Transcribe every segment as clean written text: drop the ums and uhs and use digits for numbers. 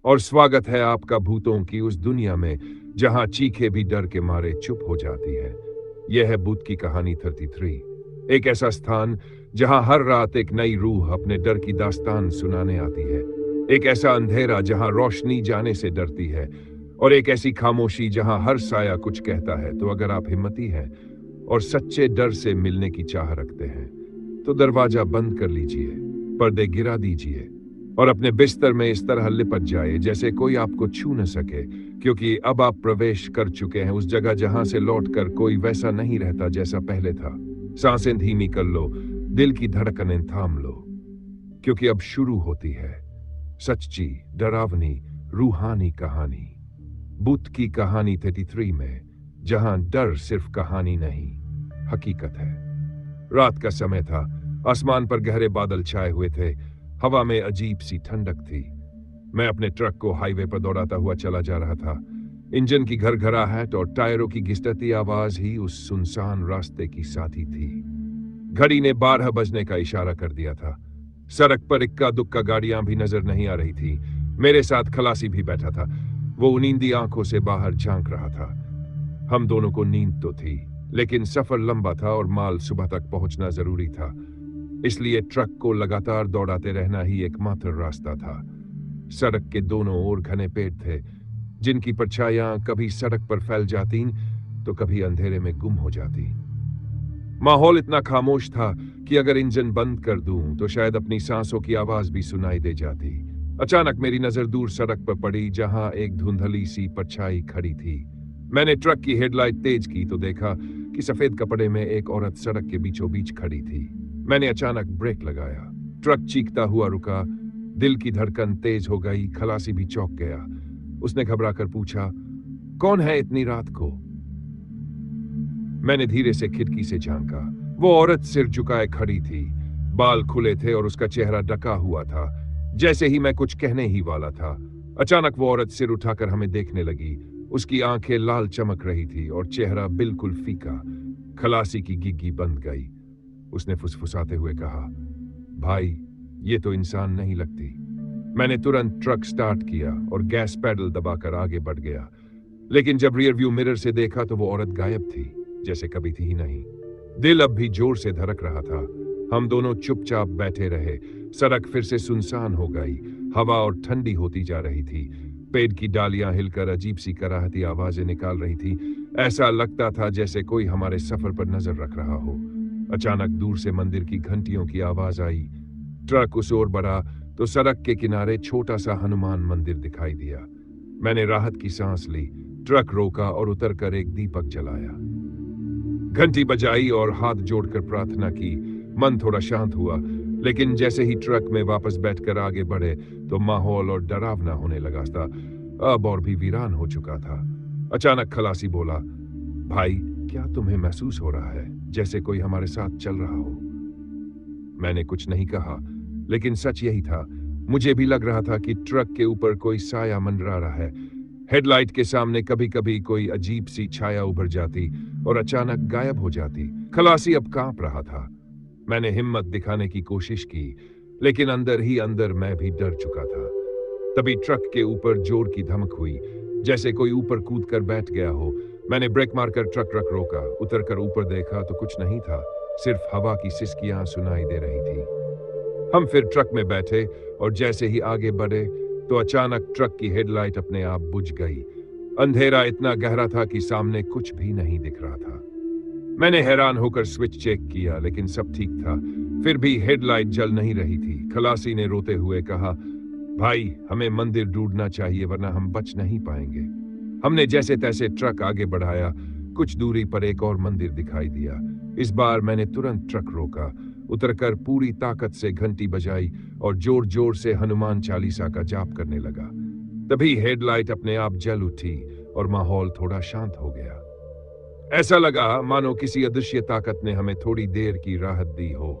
और स्वागत है आपका भूतों की उस दुनिया में जहां चीखें भी डर के मारे चुप हो जाती है। यह है भूत की कहानी 33, एक ऐसा स्थान जहां हर रात एक नई रूह अपने डर की दास्तान सुनाने आती है। एक ऐसा अंधेरा जहां रोशनी जाने से डरती है, और एक ऐसी खामोशी जहां हर साया कुछ कहता है। तो अगर आप हिम्मती हैं और सच्चे डर से मिलने की चाह रखते हैं, तो दरवाजा बंद कर लीजिए, पर्दे गिरा दीजिए और अपने बिस्तर में इस तरह लिपट जाए जैसे कोई आपको छू न सके, क्योंकि अब आप प्रवेश कर चुके हैं उस जगह जहां से लौटकर कोई वैसा नहीं रहता जैसा पहले था। सांसें धीमी कर लो, दिल की धड़कनें थाम लो, क्योंकि अब शुरू होती है सच्ची, डरावनी, रूहानी कहानी। भूत की कहानी 33 में, जहां डर सिर्फ कहानी नहीं, हकीकत है। रात का समय था, आसमान पर गहरे बादल छाए हुए थे, हवा में अजीब सी ठंडक थी। मैं अपने ट्रक को हाईवे पर दौड़ाता हुआ चला जा रहा था। इंजन की घरघराहट और टायरों की घिसटती आवाज ही उस सुनसान रास्ते की साथी थी। घड़ी ने 12 बजने का इशारा कर दिया था। सड़क पर इक्का दुक्का गाड़ियां भी नजर नहीं आ रही थी। मेरे साथ खलासी भी बैठा था। वो नींदी आंखों से बाहर झांक रहा था। हम दोनों को नींद तो थी, लेकिन सफर लंबा था और माल सुबह तक पहुंचना जरूरी था। इसलिए ट्रक को लगातार दौड़ाते रहना ही एकमात्र रास्ता था। सड़क के दोनों ओर घने पेड़ थे, जिनकी परछाइयां कभी सड़क पर फैल जाती तो कभी अंधेरे में गुम हो जाती। माहौल इतना खामोश था कि अगर इंजन बंद कर दूं तो शायद अपनी सांसों की आवाज भी सुनाई दे जाती। अचानक मेरी नजर दूर सड़क पर पड़ी, जहां एक धुंधली सी परछाई खड़ी थी। मैंने ट्रक की हेडलाइट तेज की तो देखा कि सफेद कपड़े में एक औरत सड़क के बीचों बीच खड़ी थी। मैंने अचानक ब्रेक लगाया। ट्रक चीखता हुआ रुका, दिल की धड़कन तेज हो गई। खलासी भी चौंक गया। उसने घबराकर पूछा, कौन है इतनी रात को? मैंने धीरे से खिड़की से झांका। वो औरत सिर झुकाए खड़ी थी, बाल खुले थे और उसका चेहरा ढका हुआ था। जैसे ही मैं कुछ कहने ही वाला था, अचानक वो औरत सिर उठाकर हमें देखने लगी। उसकी आंखें लाल चमक रही थी और चेहरा बिल्कुल फीका। खलासी की गिग्गी बंद गई। उसने फुसफुसाते हुए कहा, भाई, ये तो इंसान नहीं लगती। मैंने तुरंत ट्रक स्टार्ट किया और गैस पैडल दबाकर आगे बढ़ गया, लेकिन जब रियर व्यू मिरर से देखा तो वो औरत गायब थी, जैसे कभी थी ही नहीं। दिल अब भी जोर से धड़क रहा था। हम दोनों चुपचाप बैठे रहे। सड़क फिर से सुनसान हो गई। हवा और ठंडी होती जा रही थी। पेड़ की डालियां हिलकर अजीब सी कराहती आवाजें निकाल रही थी। ऐसा लगता था जैसे कोई हमारे सफर पर नजर रख रहा हो। अचानक दूर से मंदिर की घंटियों की आवाज आई। ट्रक उस ओर बढ़ा तो सड़क के किनारे छोटा सा हनुमान मंदिर दिखाई दिया। मैंने राहत की सांस ली, ट्रक रोका और उतरकर एक दीपक जलाया। घंटी बजाई और हाथ जोड़कर प्रार्थना की। मन थोड़ा शांत हुआ, लेकिन जैसे ही ट्रक में वापस बैठकर आगे बढ़े तो माहौल और डरावना होने लगा था। अब और भी वीरान हो चुका था। अचानक खलासी बोला, भाई, क्या तुम्हें महसूस हो रहा है जैसे कोई हमारे साथ चल रहा हो? मैंने कुछ नहीं कहा, लेकिन सच यही था। मुझे भी लग रहा था कि ट्रक के ऊपर कोई साया मंडरा रहा है। हेडलाइट के सामने कभी कभी कोई अजीब सी छाया उभर जाती और अचानक गायब हो जाती। खलासी अब कांप रहा था। मैंने हिम्मत दिखाने की कोशिश की, लेकिन अंदर ही अंदर मैं भी डर चुका था। तभी ट्रक के ऊपर जोर की धमक हुई, जैसे कोई ऊपर कूद कर बैठ गया हो। मैंने ब्रेक मारकर ट्रक रोका। उतरकर ऊपर देखा तो कुछ नहीं था, सिर्फ हवा की सिसकियां सुनाई दे रही थी। हम फिर ट्रक में बैठे और जैसे ही आगे बढ़े तो अचानक ट्रक की हेडलाइट अपने आप बुझ गई। अंधेरा इतना गहरा था कि सामने कुछ भी नहीं दिख रहा था। मैंने हैरान होकर स्विच चेक किया, लेकिन सब ठीक था। फिर भी हेडलाइट जल नहीं रही थी। खलासी ने रोते हुए कहा, भाई, हमें मंदिर ढूंढना चाहिए वरना हम बच नहीं पाएंगे। हमने जैसे तैसे ट्रक आगे बढ़ाया। कुछ दूरी पर एक और मंदिर दिखाई दिया। इस बार मैंने तुरंत ट्रक रोका, उतरकर पूरी ताकत से घंटी बजाई और जोर जोर से हनुमान चालीसा का जाप करने लगा। तभी हेडलाइट अपने आप जल उठी और माहौल थोड़ा शांत हो गया। ऐसा लगा मानो किसी अदृश्य ताकत ने हमें थोड़ी देर की राहत दी हो।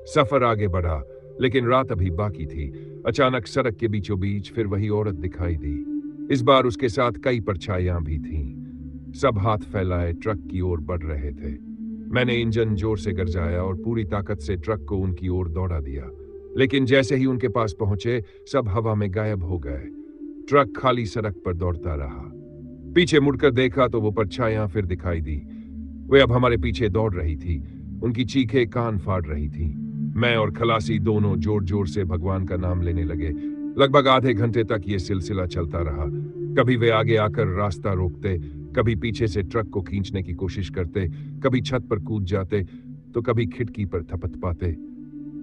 सफर आगे बढ़ा, लेकिन रात अभी बाकी थी। अचानक सड़क के बीचों बीच फिर वही औरत दिखाई दी। इस बार उसके साथ कई परछाइयां भी थीं। सब हाथ फैलाए ट्रक की ओर बढ़ रहे थे। मैंने इंजन जोर से गरजाया और पूरी ताकत से ट्रक को उनकी ओर दौड़ा दिया, लेकिन जैसे ही उनके पास पहुंचे सब हवा में गायब हो गए। ट्रक खाली सड़क पर दौड़ता रहा। पीछे मुड़कर देखा तो वो परछाइयां फिर दिखाई दी। वे अब हमारे पीछे दौड़ रही थी। उनकी चीखें कान फाड़ रही थी। मैं और खलासी दोनों जोर जोर से भगवान का नाम लेने लगे। लगभग आधे घंटे तक ये सिलसिला चलता रहा। कभी वे आगे आकर रास्ता रोकते, कभी पीछे से ट्रक को खींचने की कोशिश करते, कभी छत पर कूद जाते तो कभी खिड़की पर थपथ पाते।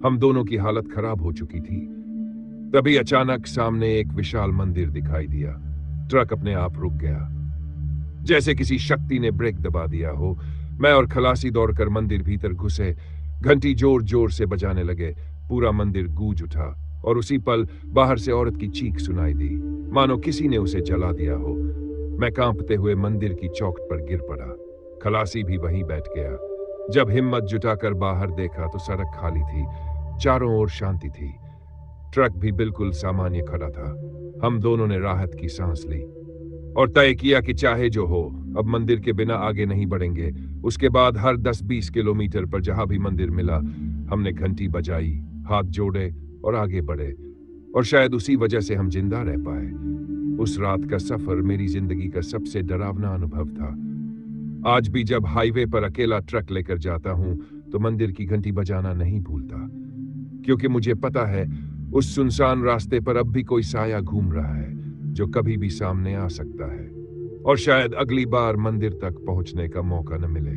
हम दोनों की हालत खराब हो चुकी थी। तभी अचानक सामने एक विशाल मंदिर दिखाई दिया। ट्रक अपने आप रुक गया, जैसे किसी शक्ति ने ब्रेक दबा दिया हो। मैं और खलासी दौड़कर मंदिर भीतर घुसे। घंटी जोर जोर से बजाने लगे। पूरा मंदिर गूंज उठा और उसी पल बाहर से औरत की चीख सुनाई दी, मानो किसी ने उसे जला दिया हो। मैं कांपते हुए मंदिर की चौखट पर गिर पड़ा। खलासी भी वहीं बैठ गया। जब हिम्मत जुटाकर बाहर देखा तो सड़क खाली थी, चारों ओर शांति थी। ट्रक भी बिल्कुल सामान्य खड़ा था। हम दोनों ने राहत की सांस ली और तय किया कि चाहे जो हो, अब मंदिर के बिना आगे नहीं बढ़ेंगे। उसके बाद हर 10-20 किलोमीटर पर जहां भी मंदिर मिला, हमने घंटी बजाई, हाथ जोड़े और आगे बढ़े। और शायद उसी वजह से हम जिंदा रह पाए। उस रात का सफर मेरी जिंदगी का सबसे डरावना अनुभव था। आज भी जब हाईवे पर अकेला ट्रक लेकर जाता हूं तो मंदिर की घंटी बजाना नहीं भूलता, क्योंकि मुझे पता है उस सुनसान रास्ते पर अब भी कोई साया घूम रहा है जो कभी भी सामने आ सकता है और शायद अगली बार मंदिर तक पहुंचने का मौका न मिले।